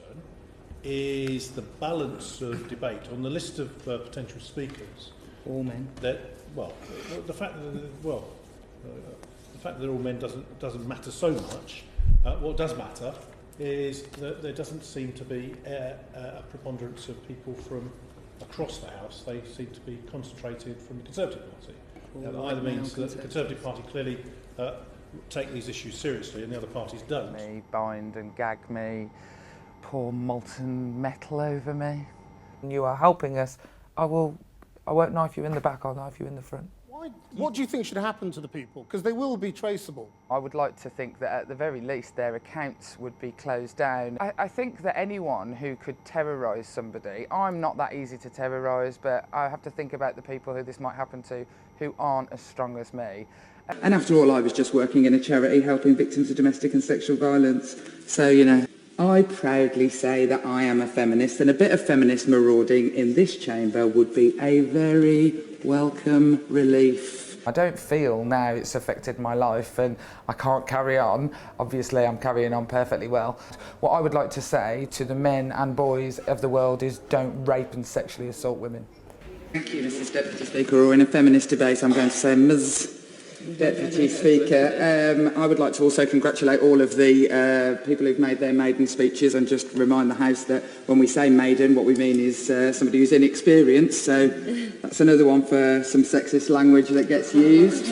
concern is the balance of debate on the list of potential speakers. All men. The fact that they're all men doesn't matter so much. What does matter is that there doesn't seem to be a preponderance of people from across the House. They seem to be concentrated from the Conservative Party. Either means that the Conservative Party clearly take these issues seriously and the other parties don't. Me, bind and gag me, pour molten metal over me. You are helping us. I won't knife you in the back, I'll knife you in the front. What do you think should happen to the people? Because they will be traceable. I would like to think that at the very least their accounts would be closed down. I think that anyone who could terrorise somebody, I'm not that easy to terrorise, but I have to think about the people who this might happen to who aren't as strong as me. And after all, I was just working in a charity helping victims of domestic and sexual violence. So, you know, I proudly say that I am a feminist, and a bit of feminist marauding in this chamber would be a very welcome relief. I don't feel now it's affected my life and I can't carry on. Obviously, I'm carrying on perfectly well. What I would like to say to the men and boys of the world is don't rape and sexually assault women. Thank you, Mrs. Deputy Speaker. Or in a feminist debate, I'm going to say Ms. Deputy Speaker. I would like to also congratulate all of the people who've made their maiden speeches and just remind the House that when we say maiden, what we mean is somebody who's inexperienced. So that's another one for some sexist language that gets used.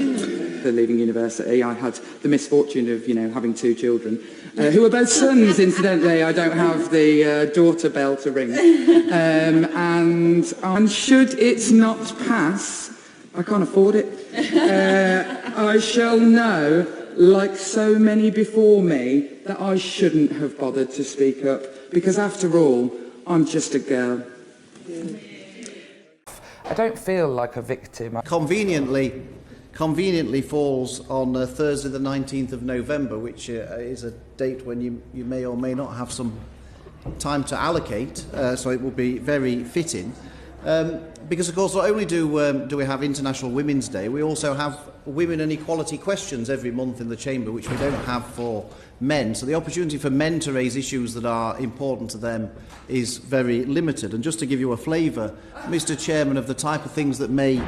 For leaving university, I had the misfortune of, having two children who are both sons, incidentally. I don't have the daughter bell to ring. And should it not pass, I can't afford it. I shall know, like so many before me, that I shouldn't have bothered to speak up, because after all, I'm just a girl. I don't feel like a victim. Conveniently falls on Thursday the 19th of November, which is a date when you may or may not have some time to allocate, so it will be very fitting. Because, of course, not only do we have International Women's Day, we also have women and equality questions every month in the Chamber, which we don't have for men. So the opportunity for men to raise issues that are important to them is very limited. And just to give you a flavour, Mr. Chairman, of the type of things that may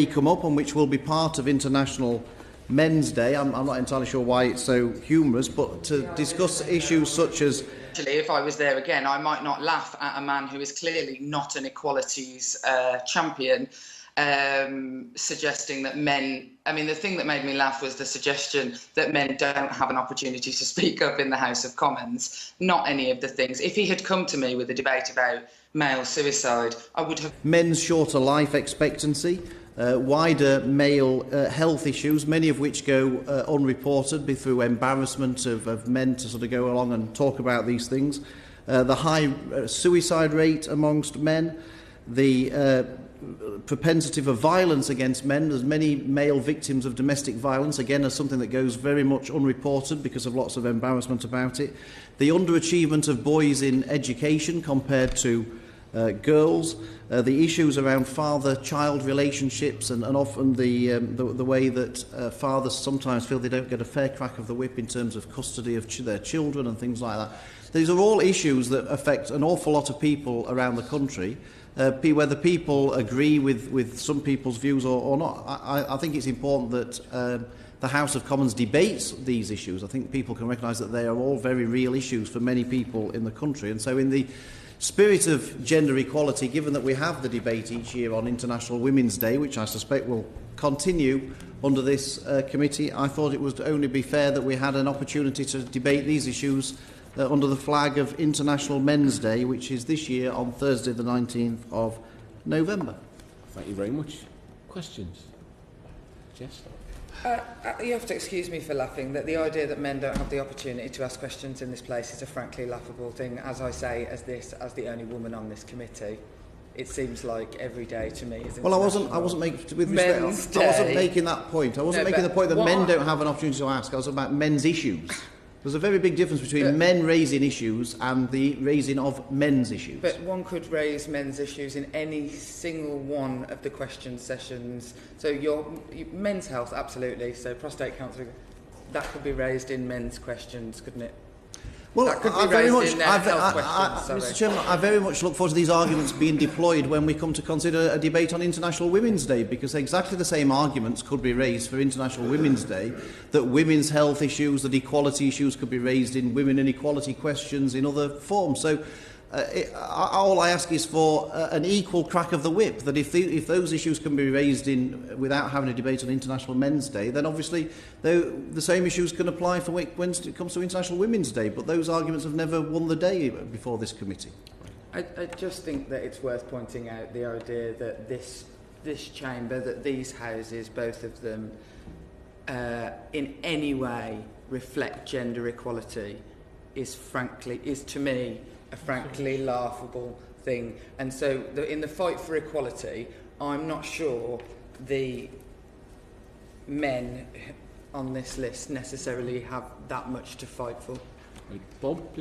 come up and which will be part of International Men's Day, I'm not entirely sure why it's so humorous, but to discuss issues such as... Actually, if I was there again, I might not laugh at a man who is clearly not an equalities champion, suggesting that men... I mean, the thing that made me laugh was the suggestion that men don't have an opportunity to speak up in the House of Commons, not any of the things. If he had come to me with a debate about male suicide, I would have... Men's shorter life expectancy, wider male health issues, many of which go unreported through embarrassment of men to sort of go along and talk about these things. The high suicide rate amongst men, the propensity for violence against men. There's many male victims of domestic violence, again, as something that goes very much unreported because of lots of embarrassment about it. The underachievement of boys in education compared to girls, the issues around father-child relationships, and often the way that fathers sometimes feel they don't get a fair crack of the whip in terms of custody of their children and things like that. These are all issues that affect an awful lot of people around the country. Whether people agree with some people's views or not, I think it's important that the House of Commons debates these issues. I think people can recognise that they are all very real issues for many people in the country. And so in the spirit of gender equality, given that we have the debate each year on International Women's Day, which I suspect will continue under this committee, I thought it would only be fair that we had an opportunity to debate these issues under the flag of International Men's Day, which is this year on Thursday the 19th of November. Thank you very much. Questions? Jess? You have to excuse me for laughing, that the idea that men don't have the opportunity to ask questions in this place is a frankly laughable thing. As I say, as the only woman on this committee, it seems like every day to me is... Well, I wasn't making, with respect, I wasn't making that point. I wasn't making the point that men don't have an opportunity to ask. I was about men's issues. There's a very big difference between men raising issues and the raising of men's issues. But one could raise men's issues in any single one of the question sessions. So men's health, absolutely. So prostate cancer, that could be raised in men's questions, couldn't it? Well, that could be I very raised much, in health questions. Mr. Chairman, I very much look forward to these arguments being deployed when we come to consider a debate on International Women's Day, because exactly the same arguments could be raised for International Women's Day, that women's health issues, that equality issues could be raised in women and equality questions in other forms. So all I ask is for an equal crack of the whip, that if those issues can be raised without having a debate on International Men's Day, then obviously the same issues can apply for when it comes to International Women's Day. But those arguments have never won the day before this committee. I just think that it's worth pointing out the idea that this chamber, that these houses, both of them, in any way reflect gender equality is to me a frankly laughable thing. And so in the fight for equality, I'm not sure the men on this list necessarily have that much to fight for. Bob, please.